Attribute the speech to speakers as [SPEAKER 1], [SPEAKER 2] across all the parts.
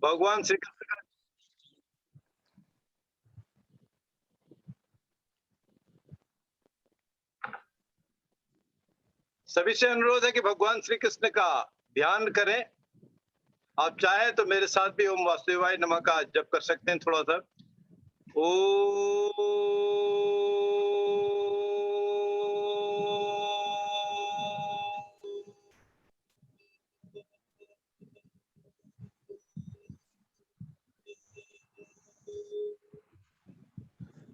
[SPEAKER 1] भगवान श्री कृष्ण का सभी से अनुरोध है कि भगवान श्री कृष्ण का ध्यान करें। आप चाहे तो मेरे साथ भी ओम वासुदेवाय नमः का जप कर सकते हैं थोड़ा सा।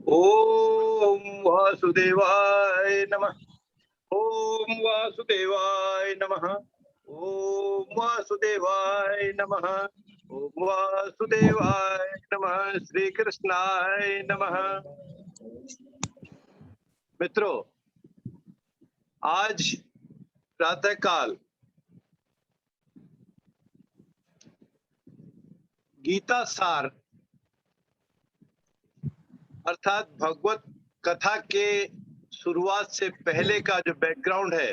[SPEAKER 1] ओम वासुदेवाय नमः। ओम वासुदेवाय नमः। ओम वासुदेवाय नमः। ओम वासुदेवाय नमः। श्री कृष्णाय नमः। मित्रों, आज प्रातः काल गीता सार अर्थात भगवत कथा के शुरुआत से पहले का जो बैकग्राउंड है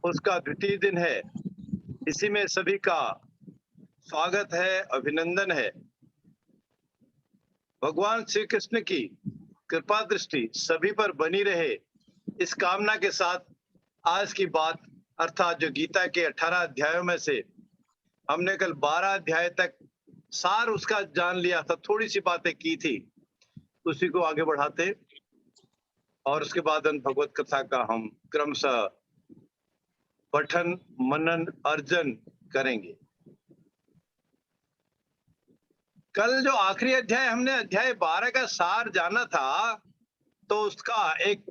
[SPEAKER 1] उसका द्वितीय दिन है। इसी में सभी का स्वागत है, अभिनंदन है। भगवान श्री कृष्ण की कृपा दृष्टि सभी पर बनी रहे, इस कामना के साथ आज की बात अर्थात जो गीता के 18 अध्यायों में से हमने कल 12 अध्याय तक सार उसका जान लिया था, थोड़ी सी बातें की थी, उसी को आगे बढ़ाते और उसके बाद भगवत कथा का हम क्रमशः पठन मनन अर्जन करेंगे। कल जो आखिरी अध्याय हमने अध्याय 12 का सार जाना था, तो उसका एक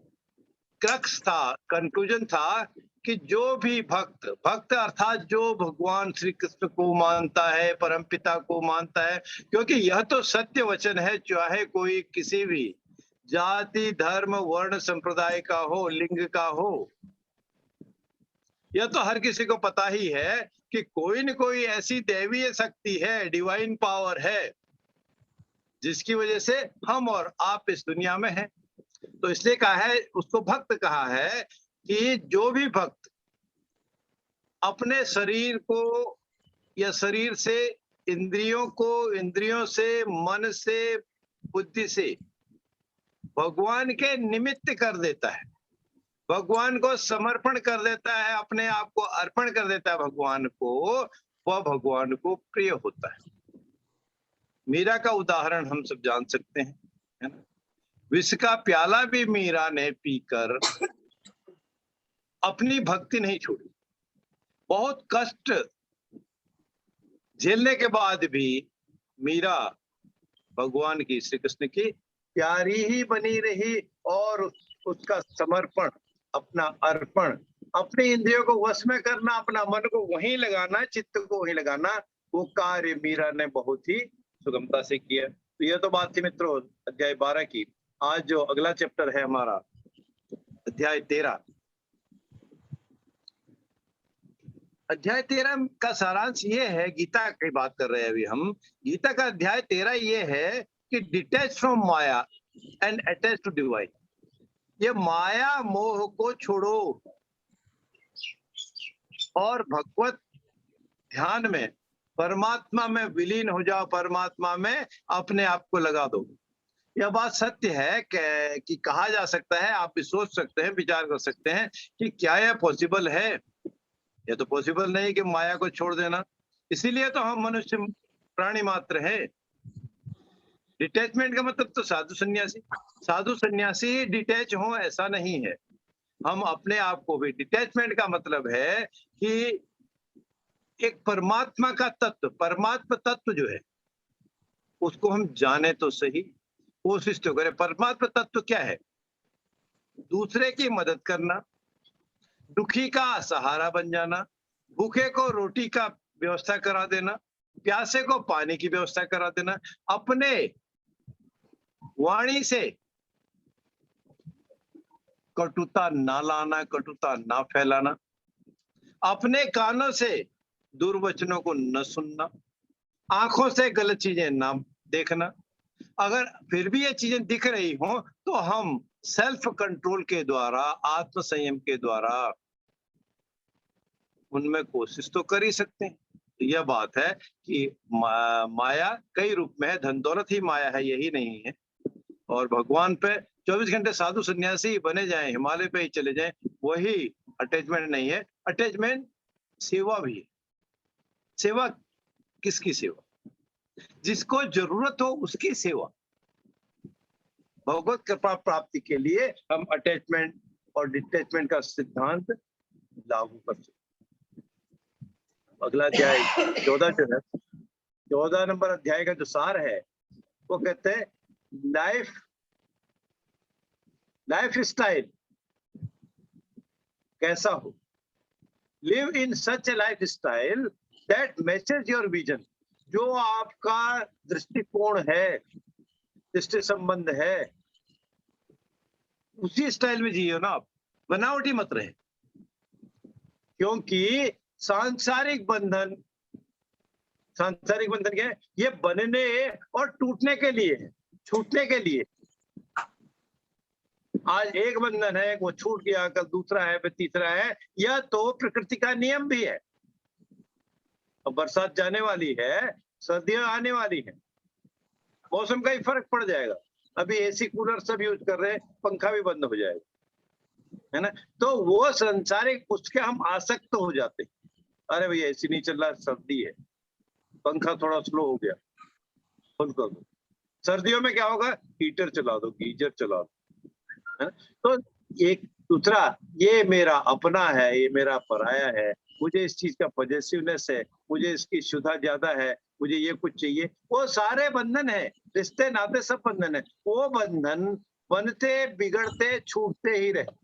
[SPEAKER 1] क्रक्स था, कंक्लूजन था कि जो भी भक्त अर्थात जो भगवान श्री कृष्ण को मानता है, परमपिता को मानता है, क्योंकि यह तो सत्य वचन है, चाहे कोई किसी भी जाति धर्म वर्ण संप्रदाय का हो, लिंग का हो, यह तो हर किसी को पता ही है कि कोई न कोई ऐसी दैवीय शक्ति है, डिवाइन पावर है, जिसकी वजह से हम और आप इस दुनिया में हैं। तो इसलिए कहा है, उसको भक्त कहा है कि जो भी भक्त अपने शरीर को या शरीर से इंद्रियों को, इंद्रियों से मन से बुद्धि से भगवान के निमित्त कर देता है, भगवान को समर्पण कर देता है, अपने आप को अर्पण कर देता है भगवान को, वह भगवान को प्रिय होता है। मीरा का उदाहरण हम सब जान सकते हैं, है ना। विष का प्याला भी मीरा ने पीकर अपनी भक्ति नहीं छोड़ी। बहुत कष्ट झेलने के बाद भी मीरा भगवान की, श्री कृष्ण की प्यारी ही बनी रही और उसका समर्पण, अपना अर्पण, अपने इंद्रियों को वश में करना, अपना मन को वहीं लगाना, चित्त को वहीं लगाना, वो कार्य मीरा ने बहुत ही सुगमता से किया। तो यह तो बात थी मित्रों अध्याय 12 की। आज जो अगला चैप्टर है हमारा अध्याय 13। अध्याय 13 का सारांश ये है, गीता की बात कर रहे हैं अभी हम, गीता का अध्याय 13 ये है कि detach from maya and attach to divine. ये माया मोह को छोड़ो और भगवत ध्यान में, परमात्मा में विलीन हो जाओ, परमात्मा में अपने आप को लगा दो। यह बात सत्य है कि कहा जा सकता है, आप भी सोच सकते हैं, विचार कर सकते हैं कि क्या यह पॉसिबल है। यह तो पॉसिबल नहीं कि माया को छोड़ देना, इसीलिए तो हम मनुष्य प्राणी मात्र है। डिटैचमेंट का मतलब तो साधु सन्यासी डिटैच हो ऐसा नहीं है। हम अपने आप को भी, डिटैचमेंट का मतलब है कि एक परमात्मा का तत्व, परमात्मा तत्व जो है उसको हम जाने तो सही, कोशिश तो करें। परमात्मा तत्व क्या है? दूसरे की मदद करना, दुखी का सहारा बन जाना, भूखे को रोटी का व्यवस्था करा देना, प्यासे को पानी की व्यवस्था करा देना, अपने वाणी से कटुता ना लाना, कटुता ना फैलाना, अपने कानों से दुर्वचनों को न सुनना, आंखों से गलत चीजें ना देखना। अगर फिर भी ये चीजें दिख रही हो तो हम सेल्फ कंट्रोल के द्वारा, आत्म संयम के द्वारा उनमें कोशिश तो कर ही सकते हैं। यह बात है कि माया कई रूप में है, धन दौलत ही माया है, यही नहीं है। और भगवान पे 24 घंटे साधु सन्यासी ही बने जाएं, हिमालय पे ही चले जाएं, वही अटैचमेंट नहीं है। अटैचमेंट सेवा भी है। सेवा किसकी सेवा? जिसको जरूरत हो उसकी सेवा। भगवत कृपा प्राप्ति के लिए हम अटैचमेंट और डिटैचमेंट का सिद्धांत लागू कर सकते। अगला अध्याय 14 जो है, 14 नंबर अध्याय का जो सार है वो कहते हैं लाइफ स्टाइल कैसा हो। Live in such A life style that matches your vision. जो आपका दृष्टिकोण है, दृष्टि संबंध है, उसी स्टाइल में जियो ना आप, बनावटी मत रहे। क्योंकि सांसारिक बंधन क्या है? ये बनने और टूटने के लिए है, छूटने के लिए। आज एक बंधन है, वो छूट गया, कल दूसरा है, फिर तीसरा है। यह तो प्रकृति का नियम भी है। अब बरसात जाने वाली है, सर्दियां आने वाली है, मौसम का ही फर्क पड़ जाएगा। अभी एसी कूलर सब यूज कर रहे हैं, पंखा भी बंद हो जाएगा, है ना। तो वो संसारिक, उसके हम आसक्त हो जाते हैं। अरे भैया एसी नहीं चल रहा, सर्दी है, पंखा थोड़ा स्लो हो गया, बंद कर दो। सर्दियों में क्या होगा? हीटर चला दो, गीजर चला दो, है ना। तो एक दूसरा, ये मेरा अपना है, ये मेरा पराया है, मुझे इस चीज का पॉजिटिवनेस है, मुझे इसकी शुद्धा ज्यादा है, मुझे ये कुछ चाहिए, वो सारे बंधन है, रिश्ते नाते सब बंधन है। वो बंधन बनते बिगड़ते छूटते ही रहे,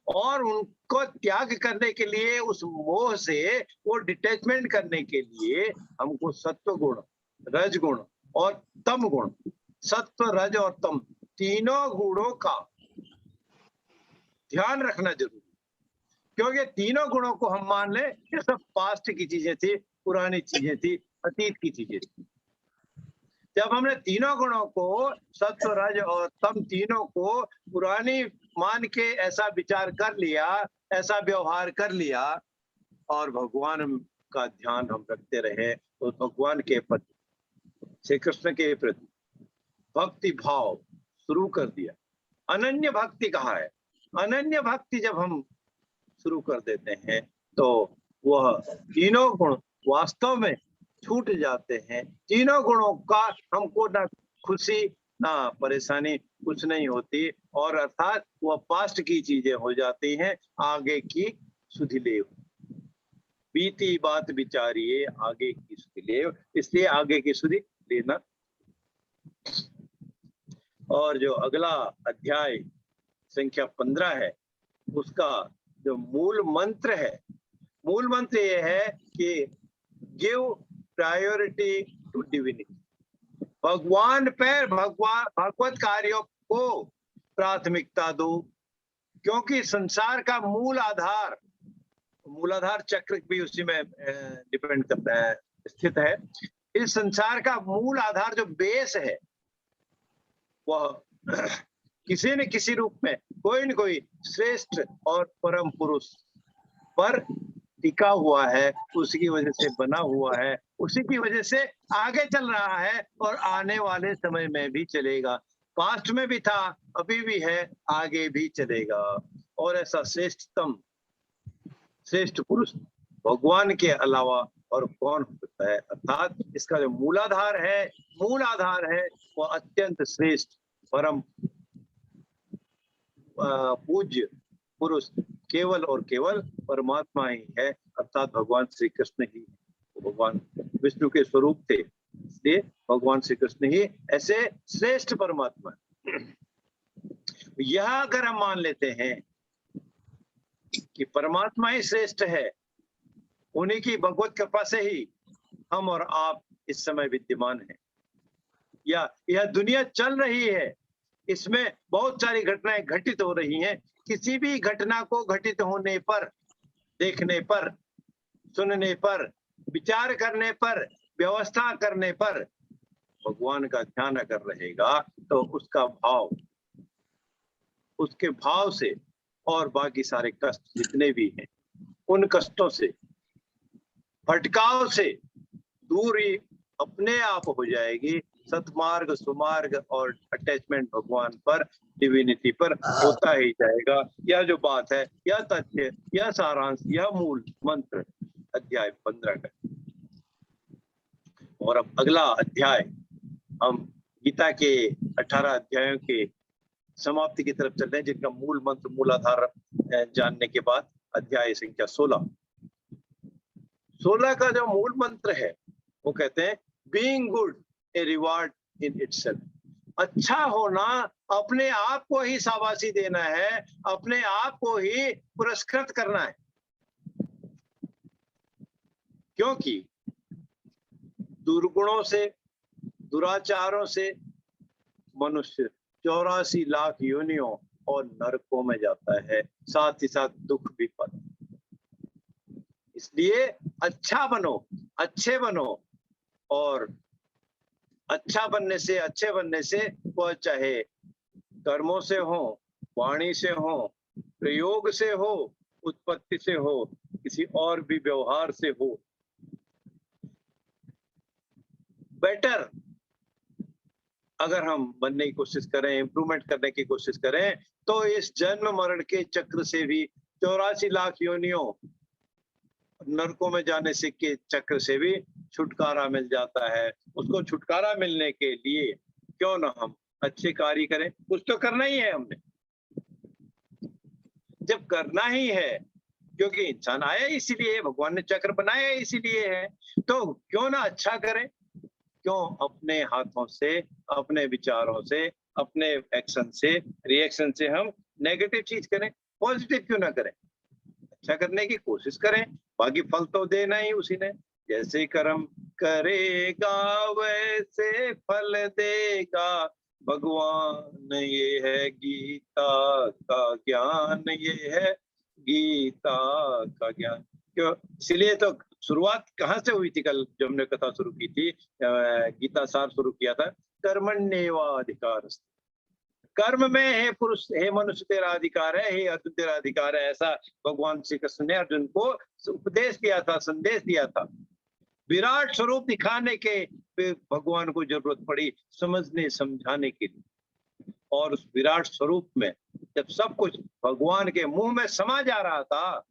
[SPEAKER 1] और उनको त्याग करने के लिए, उस मोह से वो डिटैचमेंट करने के लिए हमको सत्व गुण, रज गुण और तम गुण, सत्व रज और तम तीनों गुणों का ध्यान रखना जरूरी। क्योंकि तीनों गुणों को हम मान ले ये सब पास्ट की चीजें थी, पुरानी चीजें थी, अतीत की चीजें थी। जब हमने तीनों गुणों को, सत्व रज और तम तीनों को पुरानी मान के ऐसा विचार कर लिया, ऐसा व्यवहार कर लिया, और भगवान का ध्यान हम रखते रहे, तो भगवान के प्रति, श्री कृष्ण के प्रति भक्ति भाव शुरू कर दिया। अनन्य भक्ति कहा है। अनन्य भक्ति जब हम शुरू कर देते हैं तो वह तीनों गुण वास्तव में छूट जाते हैं। तीनों गुणों का हमको ना खुशी ना परेशानी कुछ नहीं होती, और अर्थात वह पास्ट की चीजें हो जाती हैं, आगे की सुधि लेव। बीती बात विचारिए आगे की सुधि लेव, इसलिए आगे की सुधि लेना। और जो अगला अध्याय संख्या 15 है, उसका जो मूल मंत्र है, मूल मंत्र ये है कि गिव प्रायोरिटी टू डिविनिटी। भगवान पर, भगवत कार्यों को प्राथमिकता दो, क्योंकि संसार का मूलाधार चक्र भी उसी में डिपेंड करता है, स्थित है। इस संसार का मूल आधार जो बेस है, वह किसी न किसी रूप में कोई न कोई श्रेष्ठ और परम पुरुष पर टिका हुआ है, उसी की वजह से बना हुआ है, उसी की वजह से आगे चल रहा है, और आने वाले समय में भी चलेगा। पास्ट में भी था, अभी भी है, आगे भी चलेगा। और ऐसा श्रेष्ठ पुरुष भगवान के अलावा और कौन होता है। अर्थात इसका जो मूल आधार है वो अत्यंत श्रेष्ठ परम पूज्य पुरुष केवल और केवल परमात्मा ही है, अर्थात भगवान श्री कृष्ण ही। भगवान विष्णु के स्वरूप थे, इसलिए भगवान श्री कृष्ण ही ऐसे श्रेष्ठ परमात्मा। यह अगर हम मान लेते हैं कि परमात्मा ही श्रेष्ठ है, उन्हीं की भगवत कृपा से ही हम और आप इस समय विद्यमान हैं, या यह दुनिया चल रही है, इसमें बहुत सारी घटनाएं घटित हो रही हैं। किसी भी घटना को घटित होने पर, देखने पर, सुनने पर, विचार करने पर, व्यवस्था करने पर भगवान का ध्यान अगर रहेगा, तो उसके भाव से और बाकी सारे कष्ट जितने भी हैं, उन कष्टों से भटकाव से दूरी अपने आप हो जाएगी। सतमार्ग, सुमार्ग और अटैचमेंट भगवान पर, डिविनिटी पर होता ही जाएगा। यह जो बात है, यह तथ्य, यह सारांश, यह मूल मंत्र अध्याय 15 का। और अब अगला अध्याय, हम गीता के 18 अध्यायों के समाप्ति की तरफ चल रहे हैं, जिनका मूल मंत्र, मूलाधार जानने के बाद अध्याय संख्या 16 का जो मूल मंत्र है वो कहते हैं being good a reward in itself. अच्छा होना अपने आप को ही शाबाशी देना है, अपने आप को ही पुरस्कृत करना है। क्योंकि दुर्गुणों से, दुराचारों से मनुष्य 84 लाख योनियों और नरकों में जाता है, साथ ही साथ दुख भी पाता है। इसलिए अच्छा बनो, अच्छे बनो, और अच्छा बनने से, अच्छे बनने से वह चाहे कर्मों से हो, वाणी से हो, प्रयोग से हो, उत्पत्ति से हो, किसी और भी व्यवहार से हो, बेटर अगर हम बनने की कोशिश करें, इंप्रूवमेंट करने की कोशिश करें, तो इस जन्म मरण के चक्र से भी, 84 लाख योनियों नरकों में जाने से के चक्र से भी छुटकारा मिल जाता है। उसको छुटकारा मिलने के लिए क्यों ना हम अच्छे कार्य करें। कुछ तो करना ही है हमने। जब करना ही है, क्योंकि इंसान आया इसीलिए, भगवान ने चक्र बनाया इसीलिए है, तो क्यों ना अच्छा करें। क्यों अपने हाथों से, अपने विचारों से, अपने एक्शन से, रिएक्शन से हम नेगेटिव चीज करें, पॉजिटिव क्यों ना करें। अच्छा करने की कोशिश करें, बाकी फल तो देना ही उसी ने। जैसे कर्म करेगा वैसे फल देगा, भगवान ये है गीता का ज्ञान, ये है गीता का ज्ञान। क्यों, इसलिए तो शुरुआत कहाँ से हुई थी? कल जो हमने कथा शुरू की थी, गीता सार शुरू किया था, कर्मण्येवाधिकार। कर्म में हे पुरुष, हे मनुष्य तेरा अधिकार है, हे अर्जुन तेरा अधिकार है, ऐसा भगवान श्री कृष्ण ने अर्जुन को उपदेश दिया था, संदेश दिया था। विराट स्वरूप दिखाने के भगवान को जरूरत पड़ी समझने, समझाने के लिए। और उस विराट स्वरूप में जब सब कुछ भगवान के मुंह में समा जा रहा था,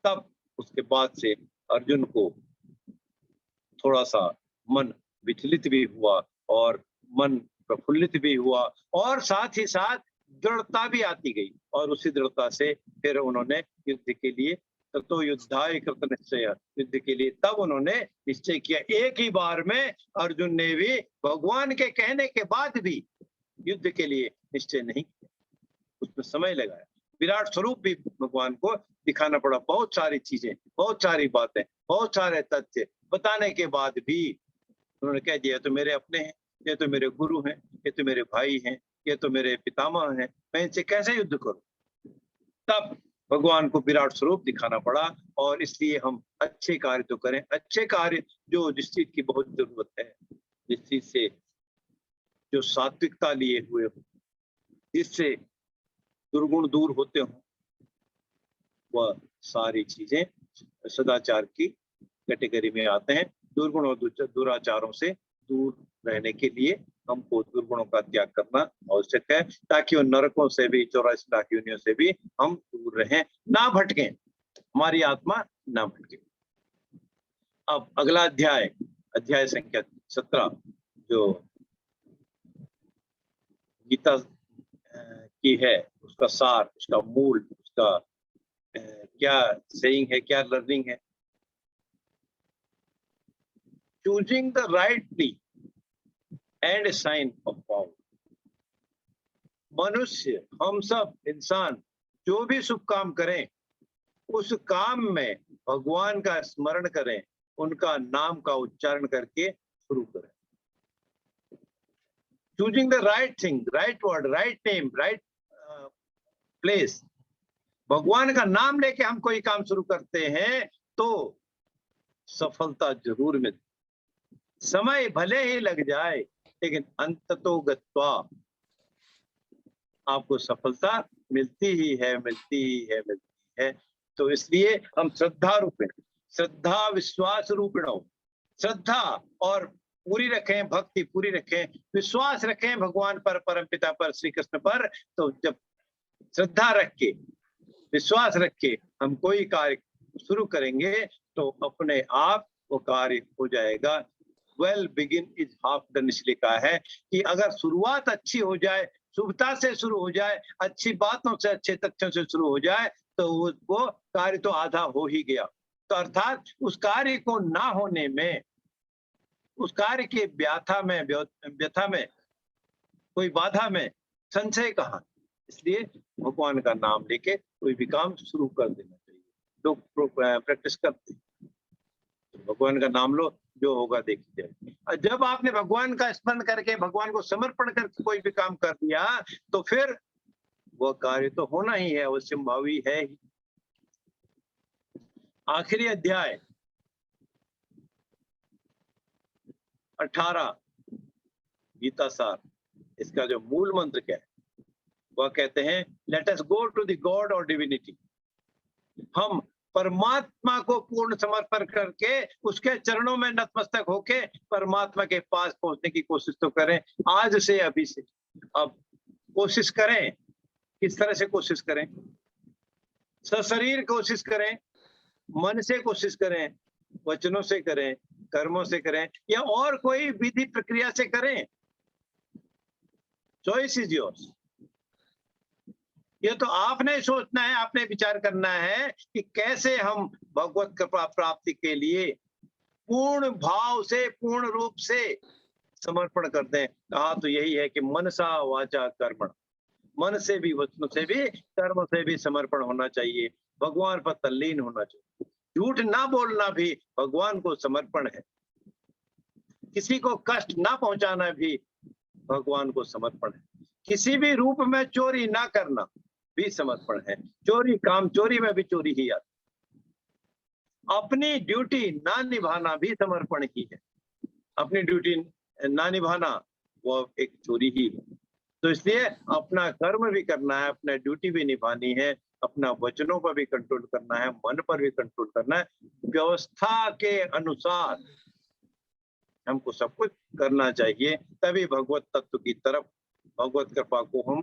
[SPEAKER 1] तब उसके बाद से अर्जुन को थोड़ा सा मन विचलित भी हुआ और मन प्रफुल्लित भी हुआ, और साथ ही साथ दृढ़ता भी आती गई। और उसी दृढ़ता से फिर उन्होंने युद्ध के लिए, तो युद्धाय कृत निश्चय, युद्ध के लिए तब उन्होंने निश्चय किया। एक ही बार में अर्जुन ने भी भगवान के कहने के बाद भी युद्ध के लिए निश्चय नहीं किया, उसमें समय लगाया। विराट स्वरूप भी भगवान को दिखाना पड़ा, बहुत सारी चीजें, बहुत सारी बातें, बहुत सारे तथ्य बताने के बाद भी उन्होंने कह दिया तो मेरे अपने हैं, ये तो मेरे गुरु हैं, ये तो मेरे भाई हैं, ये तो मेरे पितामह हैं, मैं इनसे कैसे युद्ध करूं। तब भगवान को विराट स्वरूप दिखाना पड़ा। और इसलिए हम अच्छे कार्य तो करें, अच्छे कार्य जो जिस चीज की बहुत जरूरत है, जिस चीज से जो सात्विकता लिए हुए हो, जिससे दुर्गुण दूर होते हो, वह सारी चीजें सदाचार की कैटेगरी में आते हैं। दुर्गुण और दुराचारों से दूर रहने के लिए हमको दुर्गुणों का त्याग करना आवश्यक है, ताकि उन नरकों से भी, 84 लाख योनियों से भी हम दूर रहें, ना भटकें, हमारी आत्मा ना भटके। अब अगला अध्याय, अध्याय संख्या 17, जो गीता की है, उसका सार, उसका मूल, उसका क्या सेइंग है, क्या लर्निंग है। Choosing the right knee and sign of power. मनुष्य, हम सब इंसान जो भी शुभ काम करें, उस काम में भगवान का स्मरण करें, उनका नाम का उच्चारण करके शुरू करें। Choosing the right thing, right word, write name, right place. भगवान का नाम लेके हम कोई काम शुरू करते हैं तो सफलता जरूर मिलती। समय भले ही लग जाए, लेकिन अंततो गत्वा आपको सफलता मिलती ही है, मिलती ही है, मिलती है। तो इसलिए हम श्रद्धा रूप में, श्रद्धा विश्वास रूपिणो, श्रद्धा और पूरी रखें, भक्ति पूरी रखें, विश्वास रखें भगवान पर, परमपिता पर, श्री कृष्ण पर। तो जब श्रद्धा रख के, विश्वास रख के हम कोई कार्य शुरू करेंगे तो अपने आप वो कार्य हो जाएगा। Well begin is half done, इसलिए कहा है कि अगर शुरुआत अच्छी हो जाए, शुभता से शुरू हो जाए, अच्छी बातों से, अच्छे तथ्यों से शुरू हो जाए, तो वो कार्य तो आधा हो ही गया। तो अर्थात उस कार्य को ना होने में, उस कार्य की व्यथा में, कोई बाधा में संशय कहाँ। इसलिए भगवान का नाम लेके कोई भी काम शुरू कर देना चाहिए। लोग प्रैक्टिस करते हैं, तो भगवान का नाम लो, जो होगा देखी जाए। जब आपने भगवान का स्मरण करके, भगवान को समर्पण करके कोई भी काम कर दिया, तो फिर वह कार्य तो होना ही है, अवश्यंभावी है ही। आखिरी अध्याय 18 गीता सार, इसका जो मूल मंत्र क्या है, वह कहते हैं let us go to the god और डिविनिटी। हम परमात्मा को पूर्ण समर्पण करके, उसके चरणों में नतमस्तक होके परमात्मा के पास पहुंचने की कोशिश तो करें, आज से, अभी से। अब कोशिश करें, किस तरह से कोशिश करें? सशरीर कोशिश करें, मन से कोशिश करें, वचनों से करें, कर्मों से करें, या और कोई विधि प्रक्रिया से करें। Choice is yours. ये तो आपने सोचना है, आपने विचार करना है कि कैसे हम भगवत कृपा प्राप्ति के लिए पूर्ण भाव से, पूर्ण रूप से समर्पण करते हैं। कहा तो यही है कि मनसा वाचा कर्मण, मन से भी, वचनों से भी, कर्म से भी समर्पण होना चाहिए, भगवान पर तल्लीन होना चाहिए। झूठ ना बोलना भी भगवान को समर्पण है, किसी को कष्ट ना पहुंचाना भी भगवान को समर्पण है, किसी भी रूप में चोरी ना करना भी समर्पण है। चोरी, काम चोरी में भी चोरी ही आती, अपनी ड्यूटी ना निभाना भी समर्पण ही है। अपनी ड्यूटी ना निभाना वो एक चोरी ही है। तो इसलिए अपना कर्म भी करना है, अपना ड्यूटी भी निभानी है, अपना वचनों पर भी कंट्रोल करना है, मन पर भी कंट्रोल करना है। व्यवस्था के अनुसार हमको सब कुछ करना चाहिए, तभी भगवत तत्व की तरफ, भगवत कृपा को हम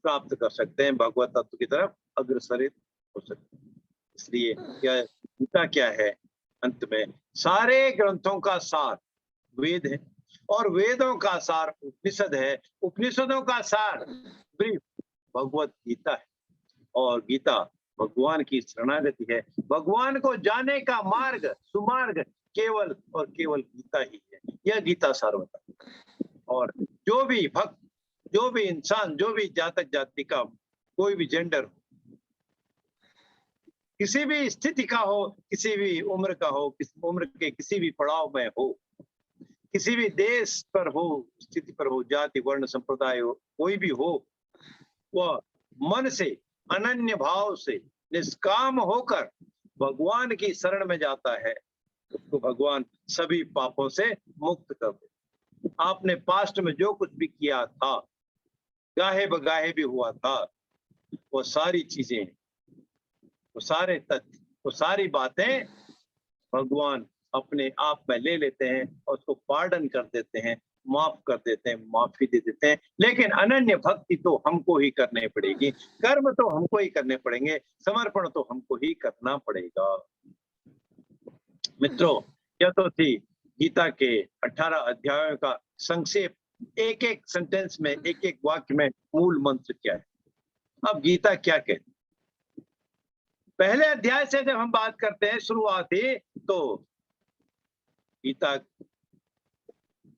[SPEAKER 1] प्राप्त कर सकते हैं, भगवत तत्व की तरफ अग्रसरित हो सकते हैं। इसलिए क्या गीता क्या है? अंत में सारे ग्रंथों का सार वेद है, और वेदों का सार उपनिषद है, उपनिषदों का सार ब्रीफ भगवत गीता है, और गीता भगवान की शरणागति है। भगवान को जाने का मार्ग, सुमार्ग केवल और केवल गीता ही है। यह गीता सार्वता। और जो भी भक्त, जो भी इंसान, जो भी जातक जाति का, कोई भी जेंडर हो, किसी भी स्थिति का हो, किसी भी उम्र का हो, किस उम्र के किसी भी पड़ाव में हो, किसी भी देश पर हो, स्थिति पर हो, जाति वर्ण संप्रदाय हो, कोई भी हो, वह मन से, अनन्य भाव से, निष्काम होकर भगवान की शरण में जाता है, उसको भगवान सभी पापों से मुक्त कर दे। आपने पास्ट में जो कुछ भी किया था, गाहे बगाहे भी हुआ था, वो सारी चीजें, वो सारे तथ्य, वो सारी बातें भगवान अपने आप में ले लेते हैं और उसको पार्डन कर देते हैं, माफ कर देते हैं, माफी दे देते हैं। लेकिन अनन्य भक्ति तो हमको ही करनी पड़ेगी, कर्म तो हमको ही करने पड़ेंगे, समर्पण तो हमको ही करना पड़ेगा। मित्रों, यह तो थी गीता के 18 अध्यायों का संक्षेप। एक एक सेंटेंस में, एक एक वाक्य में मूल मंत्र क्या है। अब गीता क्या कहती? पहले अध्याय से जब हम बात करते हैं, शुरुआत ही, तो गीता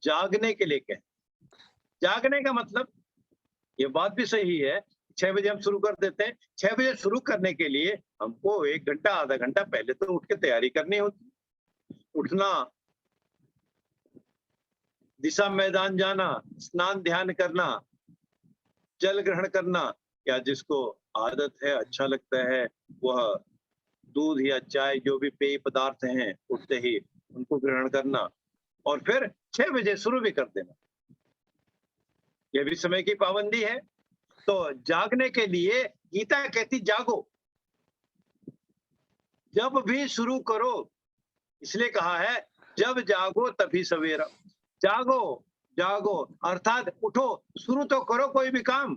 [SPEAKER 1] जागने के लिए कहते। जागने का मतलब, ये बात भी सही है, 6 बजे हम शुरू कर देते हैं। 6 बजे शुरू करने के लिए हमको 1 घंटा, आधा घंटा पहले तो उठ के तैयारी करनी होती। उठना, दिशा मैदान जाना, स्नान ध्यान करना, जल ग्रहण करना, या जिसको आदत है, अच्छा लगता है, वह दूध या चाय, जो भी पेय पदार्थ हैं, उठते ही उनको ग्रहण करना, और फिर 6 बजे शुरू भी कर देना। यह भी समय की पाबंदी है। तो जागने के लिए गीता कहती जागो। जब भी शुरू करो, इसलिए कहा है जब जागो तभी सवेरा। जागो, जागो अर्थात उठो, शुरू तो करो कोई भी काम।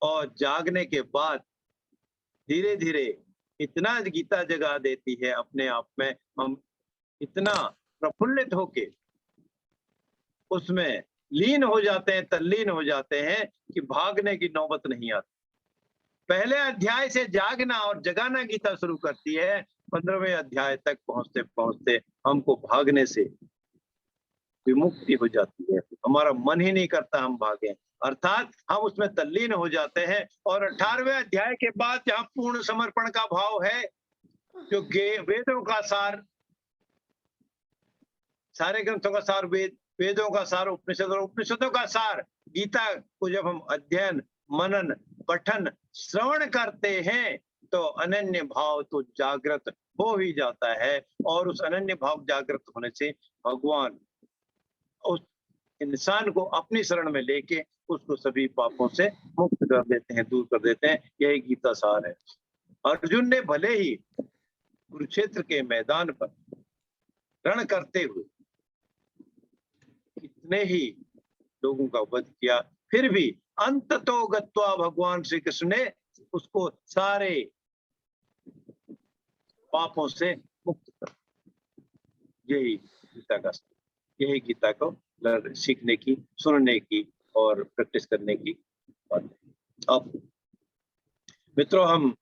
[SPEAKER 1] और जागने के बाद धीरे धीरे इतना गीता जगा देती है अपने आप में, हम इतना प्रफुल्लित होके उसमें लीन हो जाते हैं, तल्लीन हो जाते हैं कि भागने की नौबत नहीं आती। पहले अध्याय से जागना और जगाना गीता शुरू करती है, 15वें अध्याय तक पहुंचते पहुंचते हमको भागने से विमुक्ति हो जाती है, हमारा मन ही नहीं करता हम भागें, अर्थात हम उसमें तल्लीन हो जाते हैं। और 18वें अध्याय के बाद जहां पूर्ण समर्पण का भाव है, जो वेदों का सार, सारे ग्रंथों का सार वेदों का सार उपनिषद और उपनिषदों का सार गीता को जब हम अध्ययन, मनन, पठन, श्रवण करते हैं तो अनन्य भाव तो जागृत हो ही जाता है। और उस अनन्य भाव जागृत होने से भगवान उस इंसान को अपनी शरण में लेके उसको सभी पापों से मुक्त कर देते हैं, दूर कर देते हैं। यही गीता सार है। अर्जुन ने भले ही कुरुक्षेत्र के मैदान पर रण करते हुए कितने ही लोगों का वध किया, फिर भी अंततो गत्वा भगवान श्री कृष्ण ने उसको सारे पापों से मुक्त कर। यही गीता का, यही गीता को सीखने की, सुनने की और प्रैक्टिस करने की बात है। अब मित्रों, हम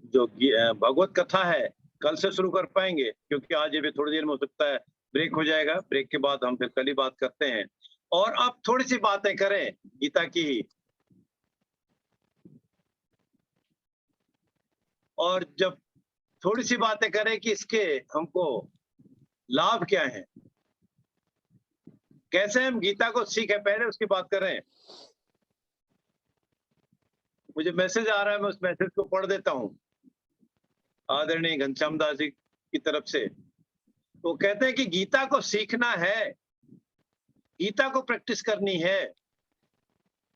[SPEAKER 1] जो भगवत कथा है कल से शुरू कर पाएंगे, क्योंकि आज ये भी थोड़ी देर में हो सकता है ब्रेक हो जाएगा। ब्रेक के बाद हम फिर कल ही बात करते हैं। और अब थोड़ी सी बातें करें गीता की ही। और जब थोड़ी सी बातें करें कि इसके हमको लाभ क्या है, कैसे हम गीता को सीखें, पहले उसकी बात करें। मुझे मैसेज आ रहा है, मैं उस मैसेज को पढ़ देता हूं, आदरणीय घनश्याम दास जी की तरफ से। वो कहते हैं कि गीता को सीखना है, गीता को प्रैक्टिस करनी है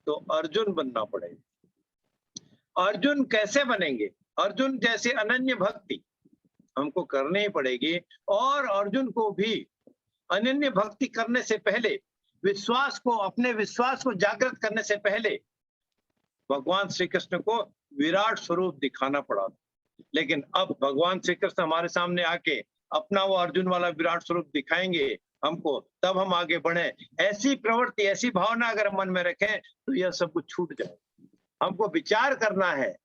[SPEAKER 1] तो अर्जुन बनना पड़ेगा। अर्जुन कैसे बनेंगे? अर्जुन जैसे अनन्य भक्ति हमको करनी ही पड़ेगी। और अर्जुन को भी अनन्य भक्ति करने से पहले, विश्वास को, अपने विश्वास को जागृत करने से पहले भगवान श्री कृष्ण को विराट स्वरूप दिखाना पड़ा। लेकिन अब भगवान श्री कृष्ण हमारे सामने आके अपना वो अर्जुन वाला विराट स्वरूप दिखाएंगे हमको, तब हम आगे बढ़े। ऐसी प्रवृत्ति, ऐसी भावना अगर हम मन में रखें तो यह सब कुछ छूट जाए। हमको विचार करना है,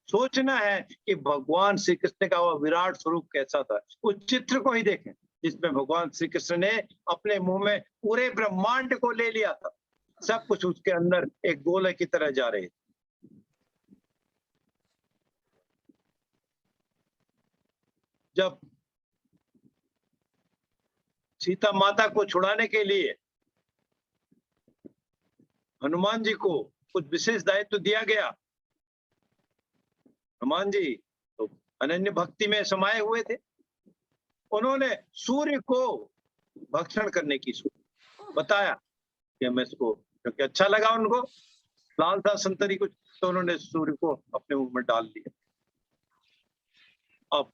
[SPEAKER 1] सोचना है कि भगवान श्री कृष्ण का वह विराट स्वरूप कैसा था। उस चित्र को ही देखें जिसमें भगवान श्री कृष्ण ने अपने मुंह में पूरे ब्रह्मांड को ले लिया था। सब कुछ उसके अंदर एक गोले की तरह जा रहे थे। जब सीता माता को छुड़ाने के लिए हनुमान जी को कुछ विशेष दायित्व दिया गया, हनुमान जी तो अनन्य भक्ति में समाये हुए थे। उन्होंने सूर्य को भक्षण करने की बताया कि मैं इसको, क्योंकि अच्छा लगा उनको, लाल था संतरी कुछ, तो उन्होंने सूर्य को अपने मुंह में डाल लिया। अब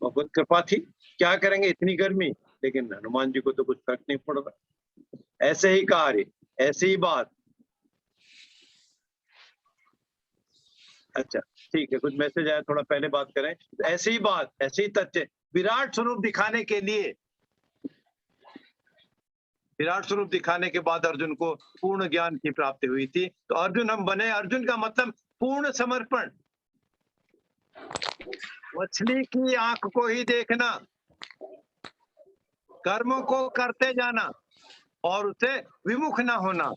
[SPEAKER 1] भगवत कृपा थी, क्या करेंगे, इतनी गर्मी, लेकिन हनुमान जी को तो कुछ फर्क नहीं पड़ रहा। ऐसे ही कार्य, ऐसी ही बात। अच्छा ठीक है, कुछ मैसेज आया, थोड़ा पहले बात करें। ऐसी ही बात, ऐसे ही तथ्य, विराट स्वरूप दिखाने के लिए, विराट स्वरूप दिखाने के बाद अर्जुन को पूर्ण ज्ञान की प्राप्ति हुई थी। तो अर्जुन हम बने, अर्जुन का मतलब पूर्ण समर्पण। मछली की आंख को ही देखना, कर्मों को करते जाना और उसे विमुख ना होना।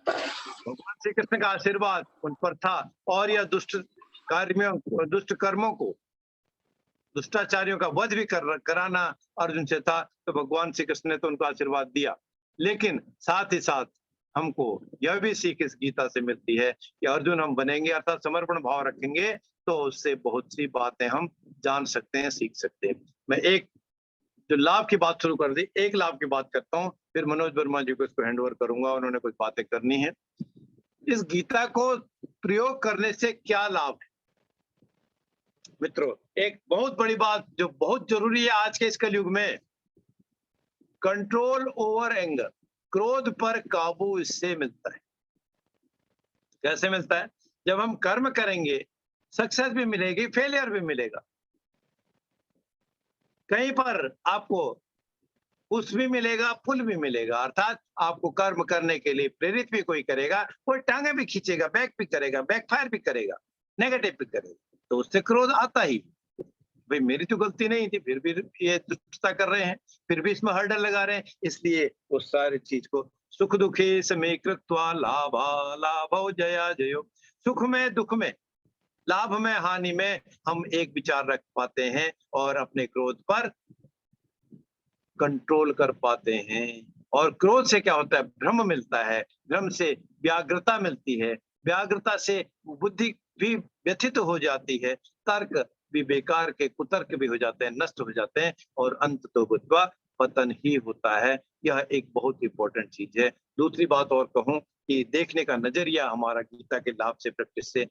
[SPEAKER 1] भगवान श्री कृष्ण का आशीर्वाद उन पर था। और यह दुष्ट कार्यों, दुष्ट कर्मों को, दुष्टाचारियों का वध भी कराना अर्जुन से था। तो भगवान श्री कृष्ण ने तो उनको आशीर्वाद दिया। लेकिन साथ ही साथ हमको यह भी सीख इस गीता से मिलती है कि अर्जुन हम बनेंगे, अर्थात समर्पण भाव रखेंगे, तो उससे बहुत सी बातें हम जान सकते हैं, सीख सकते हैं। मैं एक जो लाभ की बात शुरू कर दी, एक लाभ की बात करता हूँ, फिर मनोज वर्मा जी को इसको हैंड ओवर करूंगा, उन्होंने कुछ बातें करनी है। इस गीता को प्रयोग करने से क्या लाभ है? मित्रों, एक बहुत बड़ी बात जो बहुत जरूरी है आज के इस कलयुग में, कंट्रोल ओवर एंगर, क्रोध पर काबू इससे मिलता है। कैसे मिलता है? जब हम कर्म करेंगे, सक्सेस भी मिलेगी, फेलियर भी मिलेगा। कहीं पर आपको पुश भी मिलेगा, पुल भी मिलेगा, अर्थात आपको कर्म करने के लिए प्रेरित भी कोई करेगा, कोई टांगे भी खींचेगा, बैक भी करेगा, बैकफायर भी करेगा, नेगेटिव भी करेगा, तो उससे क्रोध आता ही। भाई मेरी तो गलती नहीं थी, फिर भी ये दुष्टता कर रहे हैं, फिर भी इसमें हर्डल लगा रहे हैं, इसलिए उस सारी चीज को सुख दुखे समे कृत्वा लाभा लाभो जया जयो, सुख में दुख में, लाभ में हानि में हम एक विचार रख पाते हैं और अपने क्रोध पर कंट्रोल कर पाते हैं। और क्रोध से क्या होता है? भ्रम मिलता है, भ्रम से व्याग्रता मिलती है, व्याग्रता से बुद्धि भी व्यथित हो जाती है, तर्क भी बेकार के कुतर्क भी हो जाते हैं, नष्ट हो जाते हैं, और अंत तो बुद्धवा पतन ही होता है। यह एक बहुत इंपॉर्टेंट चीज है। दूसरी बात और कहूं कि देखने का नजरिया हमारा गीता के लाभ से, प्रैक्टिस से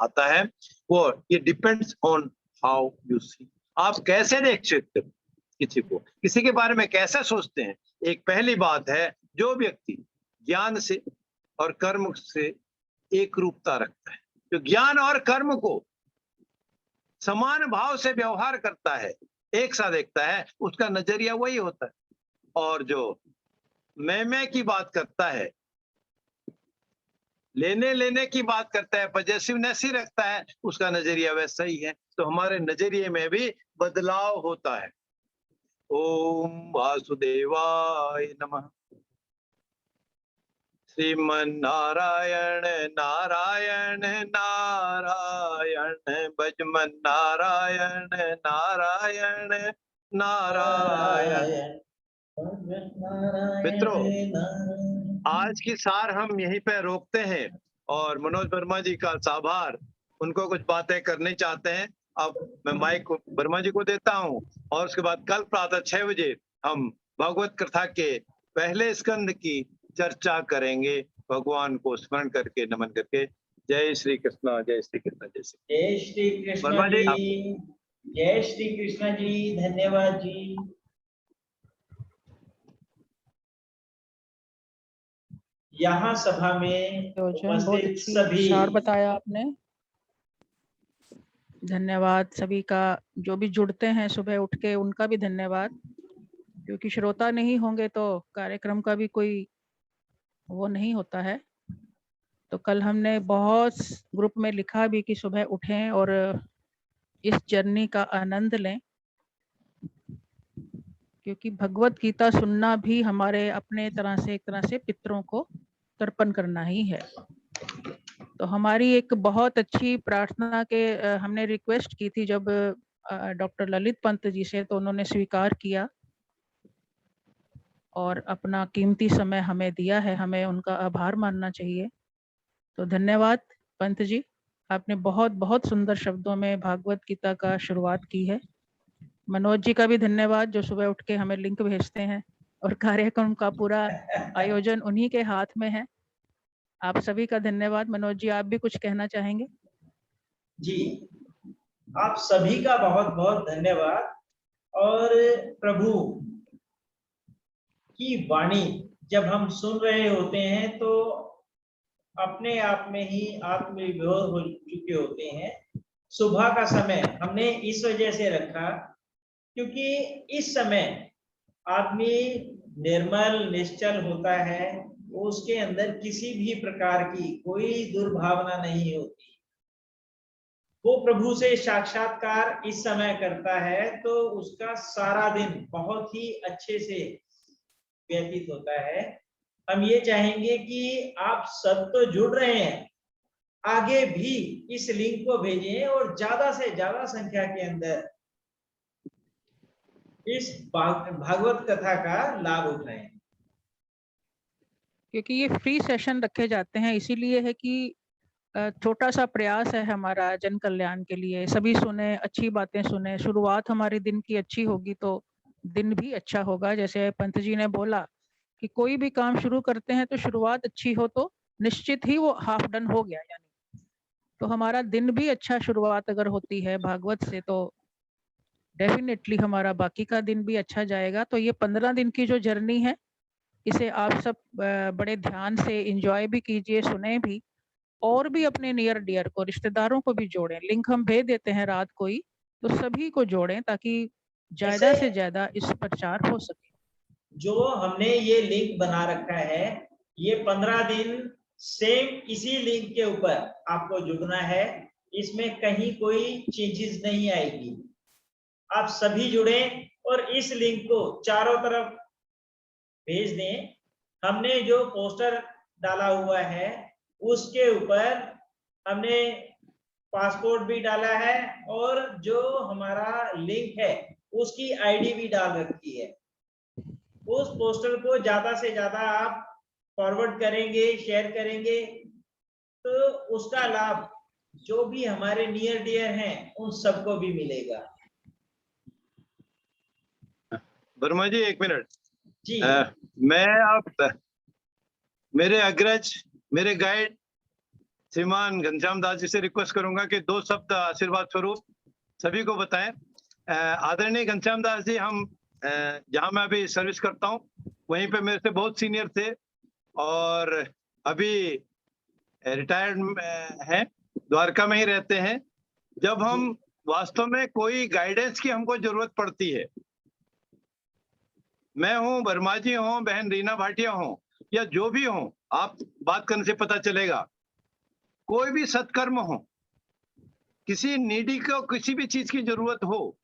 [SPEAKER 1] आता है, वो ये depends on how you see, आप कैसे देख सकते हो किसी को, किसी के बारे में कैसा सोचते हैं। एक पहली बात है, जो व्यक्ति ज्ञान से और कर्म से एक रूपता रखता है, जो ज्ञान और कर्म को समान भाव से व्यवहार करता है, एक साथ देखता है, उसका नजरिया वही होता है। और जो मैं की बात करता है, लेने लेने की बात करता है, पॉजिटिवनेस ही रखता है, उसका नजरिया वैसा ही है। तो हमारे नजरिए में भी बदलाव होता है। ओम वासुदेवाय नमः। श्रीमन नारायण नारायण नारायण, भजमन नारायण नारायण नारायण। मित्रों, आज की सार हम यहीं पे रोकते हैं और मनोज वर्मा जी का आभार, उनको कुछ बातें करनी चाहते हैं। अब मैं माइक वर्मा जी को देता हूं, और उसके बाद कल प्रातः 6 बजे हम भगवत कथा के पहले स्कंद की चर्चा करेंगे, भगवान को स्मरण करके, नमन करके। जय श्री कृष्णा, जय श्री कृष्णा, जय श्री
[SPEAKER 2] जय श्री कृष्ण
[SPEAKER 1] वर्मा जी,
[SPEAKER 2] जी, जय श्री कृष्ण जी, धन्यवाद जी। यहाँ सभा में
[SPEAKER 3] बहुत
[SPEAKER 2] उपस्थित
[SPEAKER 3] अच्छी
[SPEAKER 2] सभी,
[SPEAKER 3] विचार बताया आपने, धन्यवाद सभी का। जो भी जुड़ते हैं सुबह उठ के, उनका भी धन्यवाद, क्योंकि श्रोता नहीं होंगे तो कार्यक्रम का भी कोई वो नहीं होता है। तो कल हमने बहुत ग्रुप में लिखा भी कि सुबह उठें और इस जर्नी का आनंद लें, क्योंकि भगवत गीता सुनना भी हमारे अपने तरह से, एक तरह से पितरों को तर्पण करना ही है। तो हमारी एक बहुत अच्छी प्रार्थना के हमने रिक्वेस्ट की थी जब डॉक्टर ललित पंत जी से, तो उन्होंने स्वीकार किया और अपना कीमती समय हमें दिया है, हमें उनका आभार मानना चाहिए। तो धन्यवाद पंत जी, आपने बहुत बहुत सुंदर शब्दों में भागवत गीता का शुरुआत की है। मनोज जी का भी धन्यवाद, जो सुबह उठ के हमें लिंक भेजते हैं, और कार्यक्रम का पूरा आयोजन उन्हीं के हाथ में है। आप सभी का धन्यवाद। मनोज जी, आप भी कुछ कहना चाहेंगे?
[SPEAKER 2] जी, आप सभी का बहुत बहुत धन्यवाद। और प्रभु की वाणी जब हम सुन रहे होते हैं तो अपने आप में ही आत्मविभोर हो चुके होते हैं। सुबह का समय हमने इस वजह से रखा क्योंकि इस समय आदमी निर्मल निश्चल होता है, उसके अंदर किसी भी प्रकार की कोई दुर्भावना नहीं होती। वो प्रभु से साक्षात्कार इस समय करता है तो उसका सारा दिन बहुत ही अच्छे से व्यतीत होता है। हम ये चाहेंगे कि आप सब तो जुड़ रहे हैं, आगे भी इस लिंक को भेजें और ज्यादा से ज्यादा संख्या के अंदर इस भागवत कथा का लाभ उठाएं।
[SPEAKER 3] क्योंकि ये फ्री सेशन रखे जाते हैं, इसीलिए है कि छोटा सा प्रयास है हमारा जन कल्याण के लिए। सभी सुने, अच्छी बातें सुने, शुरुआत हमारी दिन की अच्छी होगी तो दिन भी अच्छा होगा। जैसे पंत जी ने बोला कि कोई भी काम शुरू करते हैं तो शुरुआत अच्छी हो तो निश्चित ही वो हाफ डन हो गया। यानी तो हमारा दिन भी अच्छा शुरुआत अगर होती है भागवत से, तो डेफिनेटली हमारा बाकी का दिन भी अच्छा जाएगा। तो ये 15 दिन की जो जर्नी है, इसे आप सब बड़े ध्यान से एंजॉय भी कीजिए, सुने भी, और भी अपने नियर डियर को, रिश्तेदारों को भी जोड़ें। लिंक हम भेज देते हैं रात को ही, तो सभी को जोड़ें ताकि ज्यादा
[SPEAKER 2] ऐसे
[SPEAKER 3] से ज्यादा इस प्रचार हो सके।
[SPEAKER 2] जो हमने ये लिंक बना रखा है, ये 15 दिन सेम इसी लिंक के ऊपर आपको जुड़ना है, इसमें कहीं कोई चेंजेस नहीं आएगी। आप सभी जुड़े और इस लिंक को चारों तरफ भेज दें। हमने जो पोस्टर डाला हुआ है उसके ऊपर हमने पासपोर्ट भी डाला है और जो हमारा लिंक है उसकी आईडी भी डाल रखी है। उस पोस्टर को ज्यादा से ज्यादा आप फॉरवर्ड करेंगे, शेयर करेंगे, तो उसका लाभ जो भी हमारे नियर डियर हैं उन सबको भी मिलेगा।
[SPEAKER 1] वर्मा जी, एक मिनट।
[SPEAKER 2] जी
[SPEAKER 1] मैं आप मेरे अग्रज, मेरे गाइड श्रीमान घनश्याम दास जी से रिक्वेस्ट करूंगा कि 2 शब्द आशीर्वाद स्वरूप सभी को बताएं। आदरणीय घनश्याम दास जी, हम जहां मैं अभी सर्विस करता हूं वहीं पे मेरे से बहुत सीनियर थे और अभी रिटायर्ड हैं, द्वारका में ही रहते हैं। जब हम वास्तव में कोई गाइडेंस की हमको जरूरत पड़ती है, मैं हूं, वर्मा जी हों, बहन रीना भाटिया हों, या जो भी हों, आप बात करने से पता चलेगा, कोई भी सत्कर्म हो, किसी नीडी को किसी भी चीज की जरूरत हो,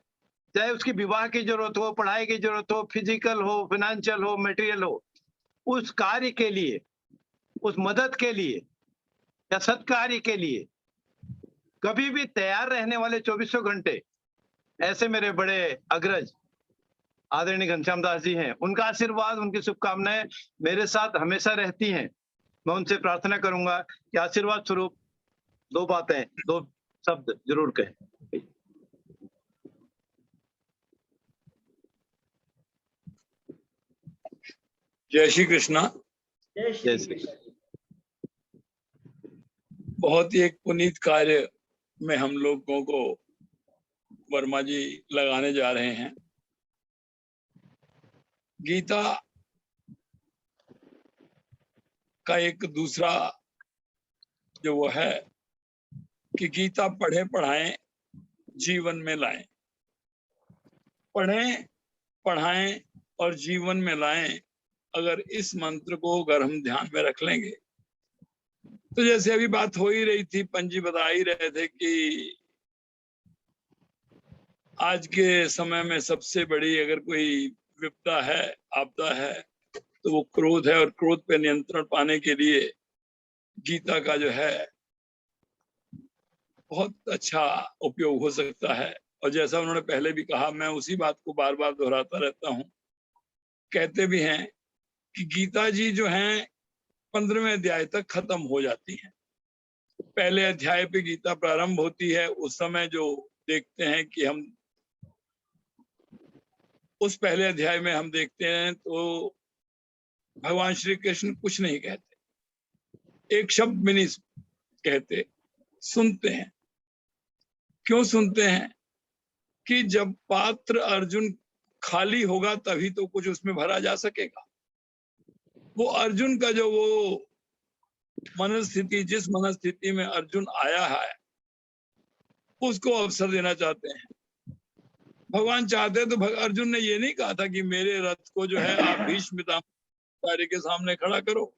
[SPEAKER 1] चाहे उसकी विवाह की जरूरत हो, पढ़ाई की जरूरत हो, फिजिकल हो, फाइनेंशियल हो, मटेरियल हो, उस कार्य के लिए, उस मदद के लिए या सत्कार्य के लिए कभी भी तैयार रहने वाले 24 घंटे ऐसे मेरे बड़े अग्रज आदरणीय घनश्याम दास जी हैं। उनका आशीर्वाद, उनकी शुभकामनाएं मेरे साथ हमेशा रहती हैं। मैं उनसे प्रार्थना करूंगा कि आशीर्वाद स्वरूप 2 बातें, 2 शब्द जरूर कहें।
[SPEAKER 4] जय श्री कृष्णा।
[SPEAKER 2] जय
[SPEAKER 1] जय
[SPEAKER 2] श्री
[SPEAKER 1] श्री
[SPEAKER 2] कृष्ण।
[SPEAKER 4] बहुत ही एक पुनीत कार्य में हम लोगों को वर्मा जी लगाने जा रहे हैं। गीता का एक दूसरा जो वो है कि गीता पढ़े पढ़ाएं जीवन में लाएं, पढ़ें पढ़ाएं और जीवन में लाएं। अगर इस मंत्र को अगर हम ध्यान में रख लेंगे, तो जैसे अभी बात हो ही रही थी, पंजी बता ही रहे थे कि आज के समय में सबसे बड़ी अगर कोई विपदा है, आपदा है, तो वो क्रोध है। और क्रोध पे नियंत्रण पाने के लिए गीता का जो है बहुत अच्छा उपयोग हो सकता है। और जैसा उन्होंने पहले भी कहा, मैं उसी बात को बार बार दोहराता रहता हूँ। कहते भी हैं कि गीता जी जो हैं 15वें अध्याय तक खत्म हो जाती हैं। पहले अध्याय पे गीता प्रारंभ होती है। उस समय जो देखते हैं कि हम उस पहले अध्याय में हम देखते हैं तो भगवान श्री कृष्ण कुछ नहीं कहते, एक शब्द भी नहीं कहते, सुनते हैं। क्यों सुनते हैं? कि जब पात्र अर्जुन खाली होगा तभी तो कुछ उसमें भरा जा सकेगा। वो अर्जुन का जो वो मनस्थिति, जिस मनस्थिति में अर्जुन आया है, उसको अवसर देना चाहते हैं। भगवान चाहते तो अर्जुन ने ये नहीं कहा था कि मेरे रथ को जो है आप भीष्म पितामह के सामने खड़ा करो।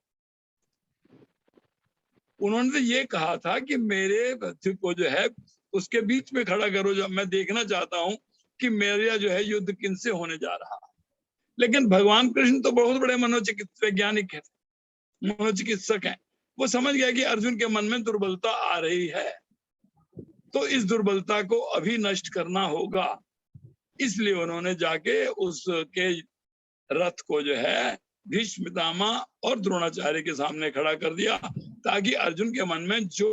[SPEAKER 4] उन्होंने तो ये कहा था कि मेरे रथ को जो है उसके बीच में खड़ा करो, जब मैं देखना चाहता हूं कि मेरा जो है युद्ध किनसे होने जा रहा है। लेकिन भगवान कृष्ण तो बहुत बड़े वैज्ञानिक है, मनोचिकित्सक हैं। वो समझ गया कि अर्जुन के मन में दुर्बलता आ रही है, तो इस दुर्बलता को अभी नष्ट करना होगा। इसलिए उन्होंने जाके उसके रथ को जो है भीष्म पितामह और द्रोणाचार्य के सामने खड़ा कर दिया, ताकि अर्जुन के मन में जो